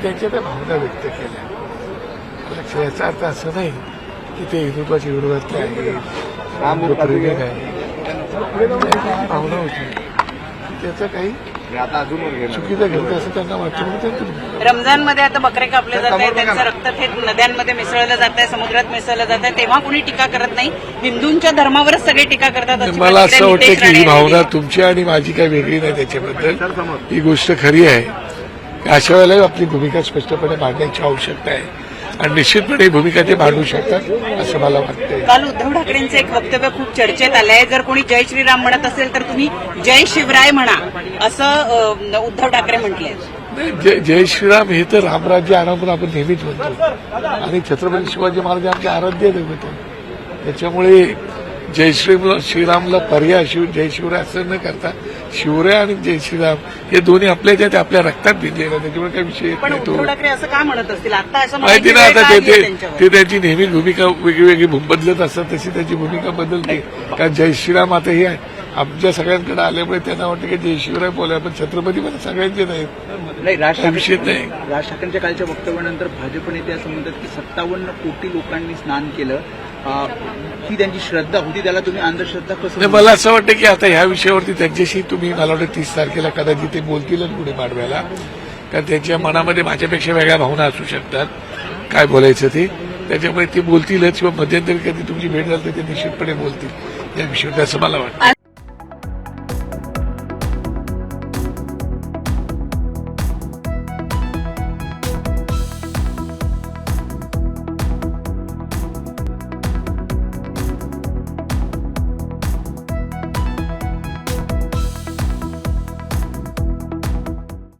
त्यांच्या त्या भावना व्यक्त केल्या. पण याचा अर्थ असं नाही की ते हिंदुत्वाच्या विरोधातले आहे, प्रेमिक आहे. भावना होती त्याचं काही चुकीचं घडतं असं त्यांना वाटतं. रमजानमध्ये आता बकरे कापले जात आहे, त्यांचं रक्त थेट नद्यांमध्ये मिसळलं जात आहे, समुद्रात मिसळलं जात आहे, तेव्हा कुणी टीका करत नाही. हिंदूंच्या धर्मावरच सगळे टीका करतात. मला असं वाटतं की ही भावना तुमची आणि माझी काही वेगळी नाही. त्याच्याबद्दल ही गोष्ट खरी आहे. अशा वेळेला आपली भूमिका स्पष्टपणे मांडण्याची आवश्यकता आहे आणि निश्चितपणे ही भूमिका ते मांडू शकतात असं मला वाटतं. काल उद्धव ठाकरेंचं एक वक्तव्य खूप चर्चेत आलंय. जर कोणी जय श्रीराम म्हणत असेल तर तुम्ही जय शिवराय म्हणा असं उद्धव ठाकरे म्हटले. जय श्रीराम हे तर रामराज्य आणून आपण नेहमीच म्हणतो आणि छत्रपती शिवाजी महाराज आमचे आराध्य दैवत आहे. त्याच्यामुळे जय श्रीरामला पर्याय जय शिवराय असं न करता शिवराय आणि जय श्रीराम हे दोन्ही आपल्या ज्यात आपल्या रक्तात भिजलेलं आहे. त्याच्यामुळे काही विषय पण उद्धव ठाकरे असं का म्हणत असतील आता असं माहिती नाही. आता ते त्यांची नेहमी भूमिका वेगळी बदलत असतात तशी त्यांची भूमिका बदलते. कारण जय श्रीराम आता हे आमच्या सगळ्यांकडे आल्यामुळे त्यांना वाटतं की जय शिवराय बोला पण छत्रपती पण सगळ्यांचे नाहीत. विषय नाही. राज ठाकरेंच्या कालच्या वक्तव्यानंतर भाजप नेते असं म्हणतात की 57 कोटी लोकांनी स्नान केलं, ही त्यांची श्रद्धा होती, त्याला तुम्ही अंधश्रद्धा कसं? मला असं वाटतं की आता ह्या विषयावरती त्यांच्याशी तुम्ही मला वाटतं 30 तारखेला कदाचित ते बोलतीलच पुढे मांडव्याला. कारण त्यांच्या मनामध्ये माझ्यापेक्षा वेगळ्या भावना असू शकतात काय बोलायचं ते. त्याच्यामुळे ते बोलतीलच किंवा मध्यंतरी कधी तुमची भेट झाली तर ते निश्चितपणे बोलतील या विषयावर असं मला वाटतं.